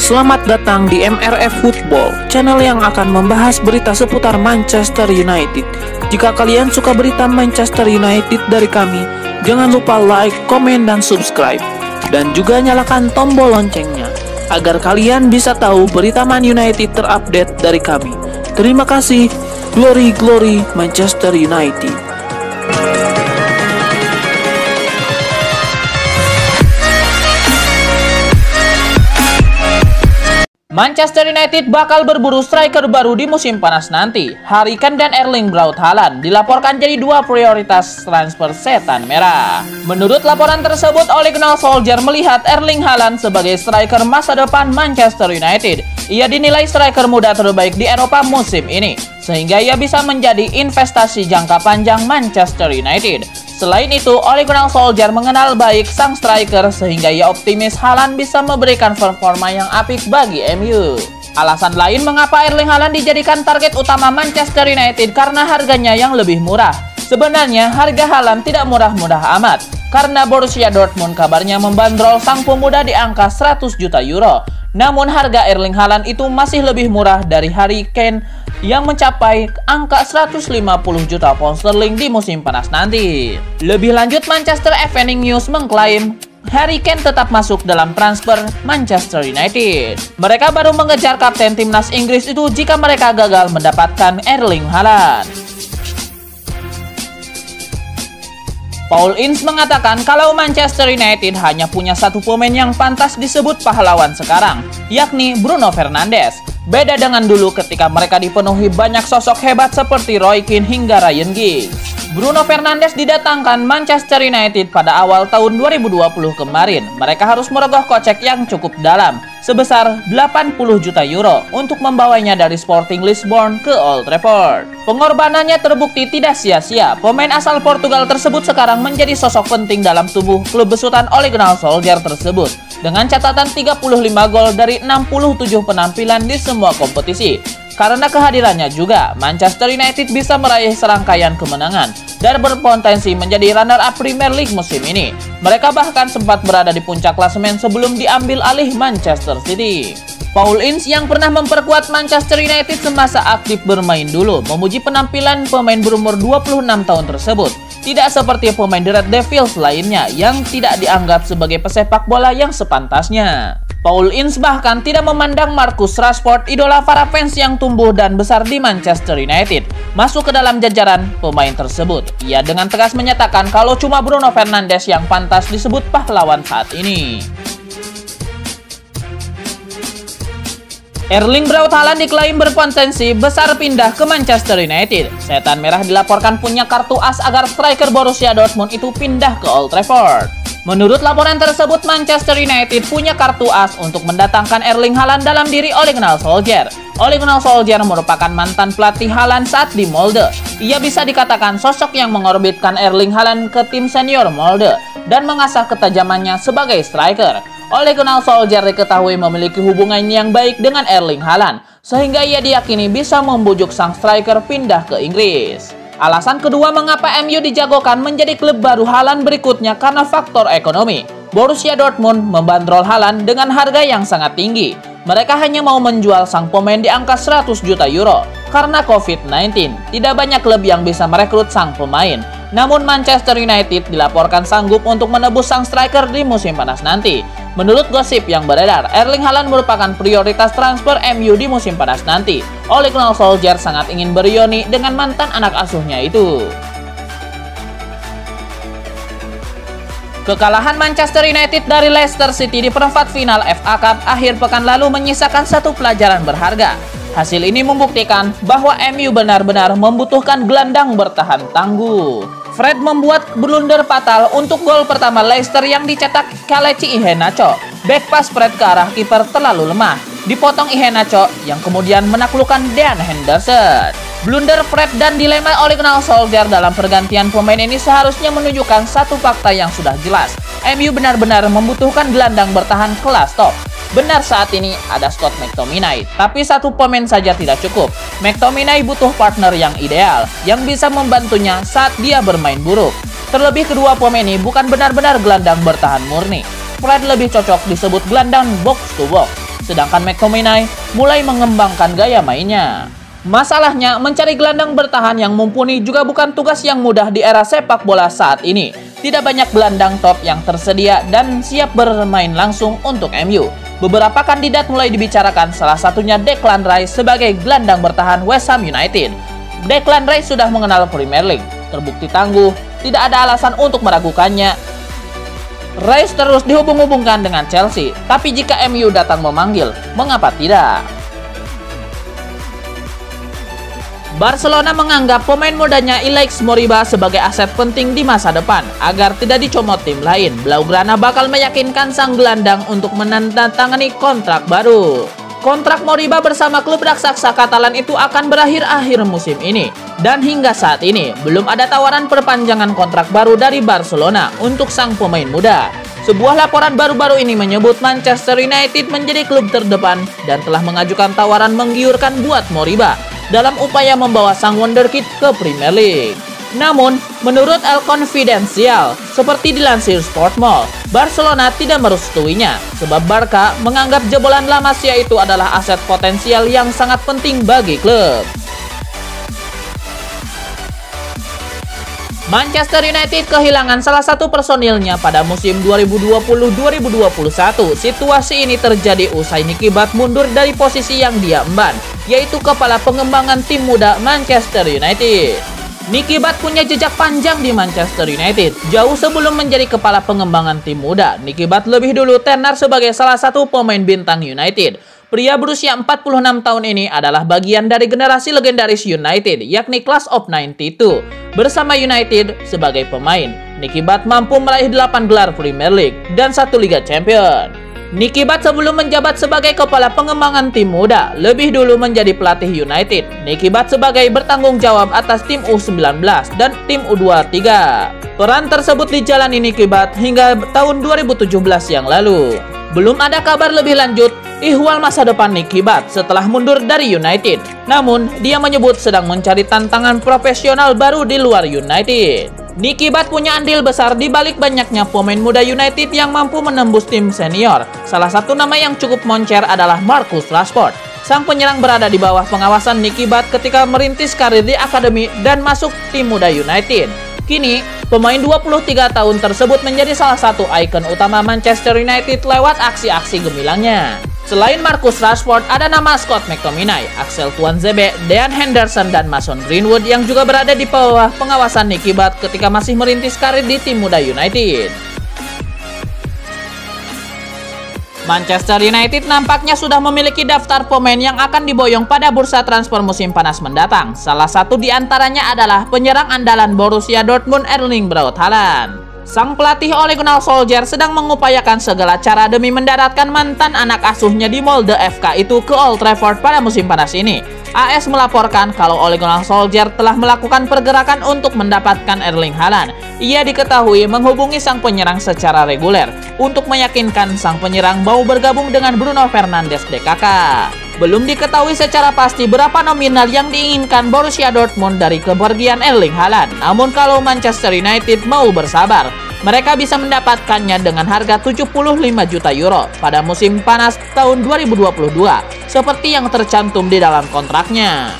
Selamat datang di MRF Football, channel yang akan membahas berita seputar Manchester United. Jika kalian suka berita Manchester United dari kami, jangan lupa like, komen, dan subscribe. Dan juga nyalakan tombol loncengnya, agar kalian bisa tahu berita Man United terupdate dari kami. Terima kasih. Glory, glory Manchester United. Manchester United bakal berburu striker baru di musim panas nanti. Harry Kane dan Erling Braut Haaland dilaporkan jadi dua prioritas transfer setan merah. Menurut laporan tersebut, Ole Gunnar Solskjaer melihat Erling Haaland sebagai striker masa depan Manchester United. Ia dinilai striker muda terbaik di Eropa musim ini, sehingga ia bisa menjadi investasi jangka panjang Manchester United. Selain itu, Ole Gunnar Solskjaer mengenal baik sang striker sehingga ia optimis Haaland bisa memberikan performa yang apik bagi MU. Alasan lain mengapa Erling Haaland dijadikan target utama Manchester United karena harganya yang lebih murah. Sebenarnya harga Haaland tidak murah-murah amat, karena Borussia Dortmund kabarnya membandrol sang pemuda di angka 100 juta euro. Namun harga Erling Haaland itu masih lebih murah dari Harry Kane yang mencapai angka 150 juta pound sterling di musim panas nanti. Lebih lanjut, Manchester Evening News mengklaim Harry Kane tetap masuk dalam transfer Manchester United. Mereka baru mengejar kapten timnas Inggris itu jika mereka gagal mendapatkan Erling Haaland. Paul Ince mengatakan kalau Manchester United hanya punya satu pemain yang pantas disebut pahlawan sekarang, yakni Bruno Fernandes. Beda dengan dulu ketika mereka dipenuhi banyak sosok hebat seperti Roy Keane hingga Ryan Giggs. Bruno Fernandes didatangkan Manchester United pada awal tahun 2020 kemarin. Mereka harus merogoh kocek yang cukup dalam, sebesar 80 juta euro untuk membawanya dari Sporting Lisbon ke Old Trafford. Pengorbanannya terbukti tidak sia-sia. Pemain asal Portugal tersebut sekarang menjadi sosok penting dalam tubuh klub besutan Ole Gunnar Solskjaer tersebut, dengan catatan 35 gol dari 67 penampilan di semua kompetisi. Karena kehadirannya juga, Manchester United bisa meraih serangkaian kemenangan dan berpotensi menjadi runner-up Premier League musim ini. Mereka bahkan sempat berada di puncak klasemen sebelum diambil alih Manchester City. Paul Ince yang pernah memperkuat Manchester United semasa aktif bermain dulu memuji penampilan pemain berumur 26 tahun tersebut. Tidak seperti pemain The Red Devils lainnya yang tidak dianggap sebagai pesepak bola yang sepantasnya. Paul Ince bahkan tidak memandang Marcus Rashford, idola para fans yang tumbuh dan besar di Manchester United, masuk ke dalam jajaran pemain tersebut. Ia dengan tegas menyatakan kalau cuma Bruno Fernandes yang pantas disebut pahlawan saat ini. Erling Braut Haaland diklaim berpotensi besar pindah ke Manchester United. Setan merah dilaporkan punya kartu as agar striker Borussia Dortmund itu pindah ke Old Trafford. Menurut laporan tersebut, Manchester United punya kartu as untuk mendatangkan Erling Haaland dalam diri Ole Gunnar Solskjaer. Ole Gunnar Solskjaer merupakan mantan pelatih Haaland saat di Molde. Ia bisa dikatakan sosok yang mengorbitkan Erling Haaland ke tim senior Molde dan mengasah ketajamannya sebagai striker. Ole Gunnar Solskjaer diketahui memiliki hubungan yang baik dengan Erling Haaland, sehingga ia diyakini bisa membujuk sang striker pindah ke Inggris. Alasan kedua mengapa MU dijagokan menjadi klub baru Haaland berikutnya karena faktor ekonomi. Borussia Dortmund membandrol Haaland dengan harga yang sangat tinggi. Mereka hanya mau menjual sang pemain di angka 100 juta euro. Karena COVID-19, tidak banyak klub yang bisa merekrut sang pemain. Namun Manchester United dilaporkan sanggup untuk menebus sang striker di musim panas nanti. Menurut gosip yang beredar, Erling Haaland merupakan prioritas transfer MU di musim panas nanti. Ole Gunnar Solskjaer sangat ingin bereuni dengan mantan anak asuhnya itu. Kekalahan Manchester United dari Leicester City di perempat final FA Cup akhir pekan lalu menyisakan satu pelajaran berharga. Hasil ini membuktikan bahwa MU benar-benar membutuhkan gelandang bertahan tangguh. Fred membuat blunder fatal untuk gol pertama Leicester yang dicetak Kelechi Iheanacho. Back pass Fred ke arah kiper terlalu lemah, dipotong Iheanacho yang kemudian menaklukkan Dean Henderson. Blunder Fred dan dilema Ole Gunnar Solskjaer dalam pergantian pemain ini seharusnya menunjukkan satu fakta yang sudah jelas. MU benar-benar membutuhkan gelandang bertahan kelas top. Benar saat ini ada Scott McTominay, tapi satu pemain saja tidak cukup. McTominay butuh partner yang ideal, yang bisa membantunya saat dia bermain buruk. Terlebih kedua pemain ini bukan benar-benar gelandang bertahan murni. Fred lebih cocok disebut gelandang box to box. sedangkan McTominay mulai mengembangkan gaya mainnya. Masalahnya, mencari gelandang bertahan yang mumpuni juga bukan tugas yang mudah di era sepak bola saat ini. Tidak banyak gelandang top yang tersedia dan siap bermain langsung untuk MU. Beberapa kandidat mulai dibicarakan, salah satunya Declan Rice sebagai gelandang bertahan West Ham United. Declan Rice sudah mengenal Premier League, terbukti tangguh, tidak ada alasan untuk meragukannya. Rice terus dihubung-hubungkan dengan Chelsea, tapi jika MU datang memanggil, mengapa tidak? Barcelona menganggap pemain mudanya Ilaix Moriba sebagai aset penting di masa depan agar tidak dicomot tim lain. Blaugrana bakal meyakinkan sang gelandang untuk menandatangani kontrak baru. Kontrak Moriba bersama klub raksasa Katalan itu akan berakhir akhir musim ini. Dan hingga saat ini, belum ada tawaran perpanjangan kontrak baru dari Barcelona untuk sang pemain muda. Sebuah laporan baru-baru ini menyebut Manchester United menjadi klub terdepan dan telah mengajukan tawaran menggiurkan buat Moriba dalam upaya membawa sang wonderkid ke Premier League. Namun, menurut El Confidencial, seperti dilansir Sportmall, Barcelona tidak merestuinya sebab Barca menganggap jebolan La Masia itu adalah aset potensial yang sangat penting bagi klub. Manchester United kehilangan salah satu personilnya pada musim 2020-2021. Situasi ini terjadi usai Nicky Butt mundur dari posisi yang dia emban, yaitu kepala pengembangan tim muda Manchester United. Nicky Butt punya jejak panjang di Manchester United. Jauh sebelum menjadi kepala pengembangan tim muda, Nicky Butt lebih dulu tenar sebagai salah satu pemain bintang United. Pria berusia 46 tahun ini adalah bagian dari generasi legendaris United, yakni Class of 92. Bersama United sebagai pemain, Nicky Butt mampu meraih 8 gelar Premier League dan 1 Liga Champions. Nicky Butt sebelum menjabat sebagai kepala pengembangan tim muda, lebih dulu menjadi pelatih United. Nicky Butt sebagai bertanggung jawab atas tim U19 dan tim U23. Peran tersebut dijalani Nicky Butt hingga tahun 2017 yang lalu. Belum ada kabar lebih lanjut ihwal masa depan Nicky Butt setelah mundur dari United. Namun, dia menyebut sedang mencari tantangan profesional baru di luar United. Nicky Butt punya andil besar di balik banyaknya pemain muda United yang mampu menembus tim senior. Salah satu nama yang cukup moncer adalah Marcus Rashford. Sang penyerang berada di bawah pengawasan Nicky Butt ketika merintis karir di akademi dan masuk tim muda United. Kini, pemain 23 tahun tersebut menjadi salah satu ikon utama Manchester United lewat aksi-aksi gemilangnya. Selain Marcus Rashford, ada nama Scott McTominay, Axel Tuanzebe, Dean Henderson, dan Mason Greenwood yang juga berada di bawah pengawasan Nicky Butt ketika masih merintis karir di tim muda United. Manchester United nampaknya sudah memiliki daftar pemain yang akan diboyong pada bursa transfer musim panas mendatang. Salah satu di antaranya adalah penyerang andalan Borussia Dortmund Erling Braut Haaland. Sang pelatih Ole Gunnar Solskjaer sedang mengupayakan segala cara demi mendaratkan mantan anak asuhnya di Molde FK itu ke Old Trafford pada musim panas ini. AS melaporkan kalau Ole Gunnar Solskjaer telah melakukan pergerakan untuk mendapatkan Erling Haaland. Ia diketahui menghubungi sang penyerang secara reguler untuk meyakinkan sang penyerang mau bergabung dengan Bruno Fernandes DKK. Belum diketahui secara pasti berapa nominal yang diinginkan Borussia Dortmund dari kepergian Erling Haaland. Namun kalau Manchester United mau bersabar, mereka bisa mendapatkannya dengan harga 75 juta euro pada musim panas tahun 2022, seperti yang tercantum di dalam kontraknya.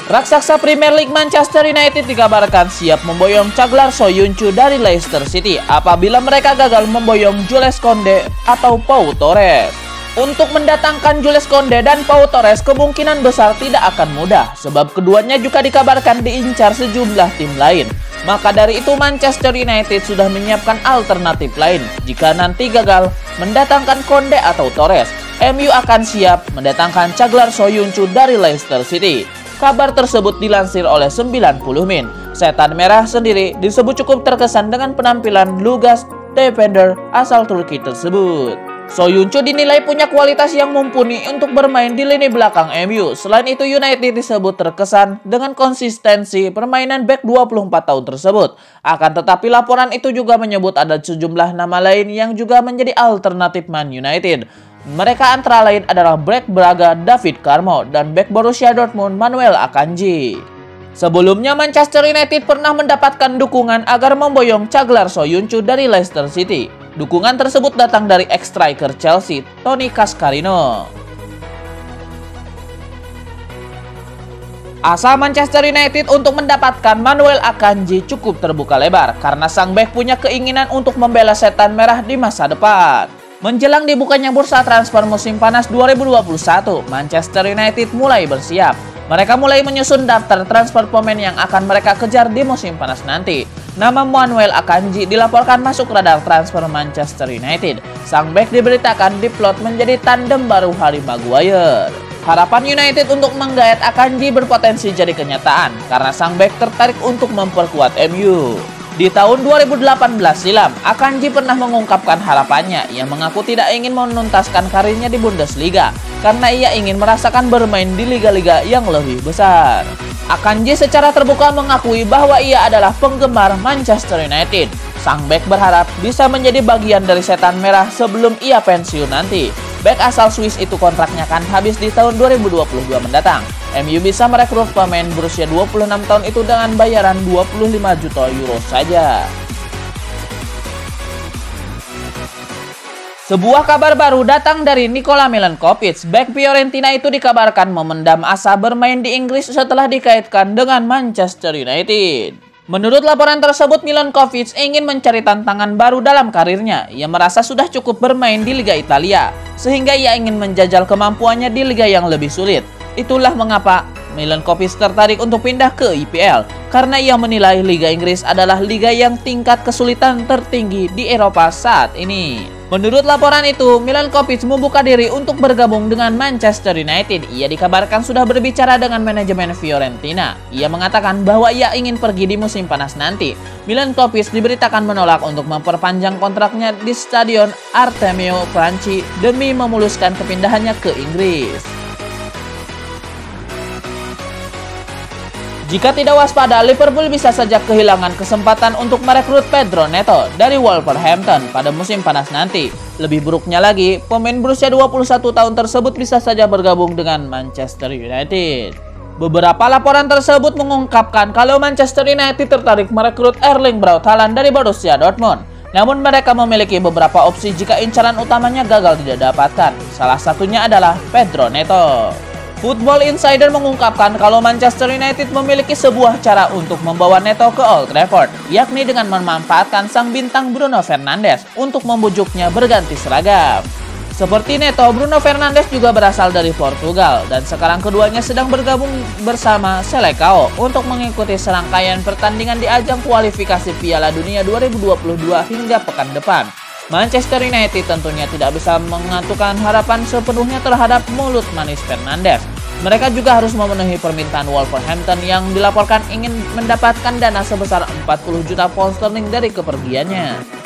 Raksasa Premier League Manchester United dikabarkan siap memboyong Caglar Soyuncu dari Leicester City apabila mereka gagal memboyong Jules Koundé atau Pau Torres. Untuk mendatangkan Jules Koundé dan Pau Torres kemungkinan besar tidak akan mudah, sebab keduanya juga dikabarkan diincar sejumlah tim lain. Maka dari itu Manchester United sudah menyiapkan alternatif lain. Jika nanti gagal mendatangkan Koundé atau Torres, MU akan siap mendatangkan Caglar Soyuncu dari Leicester City. Kabar tersebut dilansir oleh 90 Min. Setan Merah sendiri disebut cukup terkesan dengan penampilan lugas defender asal Turki tersebut. Soyuncu dinilai punya kualitas yang mumpuni untuk bermain di lini belakang MU. Selain itu United disebut terkesan dengan konsistensi permainan back 24 tahun tersebut. Akan tetapi laporan itu juga menyebut ada sejumlah nama lain yang juga menjadi alternatif Man United. Mereka antara lain adalah back Braga David Carmo dan back Borussia Dortmund Manuel Akanji. Sebelumnya Manchester United pernah mendapatkan dukungan agar memboyong Caglar Soyuncu dari Leicester City. Dukungan tersebut datang dari ex-striker Chelsea, Tony Cascarino. Asa Manchester United untuk mendapatkan Manuel Akanji cukup terbuka lebar karena sang bek punya keinginan untuk membela setan merah di masa depan. Menjelang dibukanya bursa transfer musim panas 2021, Manchester United mulai bersiap. Mereka mulai menyusun daftar transfer pemain yang akan mereka kejar di musim panas nanti. Nama Manuel Akanji dilaporkan masuk radar transfer Manchester United. Sang bek diberitakan diplot menjadi tandem baru Harry Maguire. Harapan United untuk menggait Akanji berpotensi jadi kenyataan karena sang bek tertarik untuk memperkuat MU. Di tahun 2018 silam, Akanji pernah mengungkapkan harapannya. Ia mengaku tidak ingin menuntaskan karirnya di Bundesliga karena ia ingin merasakan bermain di liga-liga yang lebih besar. Akanji secara terbuka mengakui bahwa ia adalah penggemar Manchester United. Sang bek berharap bisa menjadi bagian dari setan merah sebelum ia pensiun nanti. Bek asal Swiss itu kontraknya akan habis di tahun 2022 mendatang. MU bisa merekrut pemain berusia 26 tahun itu dengan bayaran 25 juta euro saja. Sebuah kabar baru datang dari Nikola Milenkovic. Bek Fiorentina itu dikabarkan memendam asa bermain di Inggris setelah dikaitkan dengan Manchester United. Menurut laporan tersebut, Milenkovic ingin mencari tantangan baru dalam karirnya. Ia merasa sudah cukup bermain di Liga Italia, sehingga ia ingin menjajal kemampuannya di liga yang lebih sulit. Itulah mengapa Milenkovic tertarik untuk pindah ke IPL, karena ia menilai Liga Inggris adalah liga yang tingkat kesulitan tertinggi di Eropa saat ini. Menurut laporan itu, Milenkovic membuka diri untuk bergabung dengan Manchester United. Ia dikabarkan sudah berbicara dengan manajemen Fiorentina. Ia mengatakan bahwa ia ingin pergi di musim panas nanti. Milenkovic diberitakan menolak untuk memperpanjang kontraknya di Stadion Artemio Franchi demi memuluskan kepindahannya ke Inggris. Jika tidak waspada, Liverpool bisa saja kehilangan kesempatan untuk merekrut Pedro Neto dari Wolverhampton pada musim panas nanti. Lebih buruknya lagi, pemain berusia 21 tahun tersebut bisa saja bergabung dengan Manchester United. Beberapa laporan tersebut mengungkapkan kalau Manchester United tertarik merekrut Erling Braut Haaland dari Borussia Dortmund. Namun mereka memiliki beberapa opsi jika incaran utamanya gagal tidak dapatkan. Salah satunya adalah Pedro Neto. Football Insider mengungkapkan kalau Manchester United memiliki sebuah cara untuk membawa Neto ke Old Trafford, yakni dengan memanfaatkan sang bintang Bruno Fernandes untuk membujuknya berganti seragam. Seperti Neto, Bruno Fernandes juga berasal dari Portugal dan sekarang keduanya sedang bergabung bersama Selecao untuk mengikuti serangkaian pertandingan di ajang kualifikasi Piala Dunia 2022 hingga pekan depan. Manchester United tentunya tidak bisa mengantukkan harapan sepenuhnya terhadap mulut manis Fernandes. Mereka juga harus memenuhi permintaan Wolverhampton yang dilaporkan ingin mendapatkan dana sebesar 40 juta pound sterling dari kepergiannya.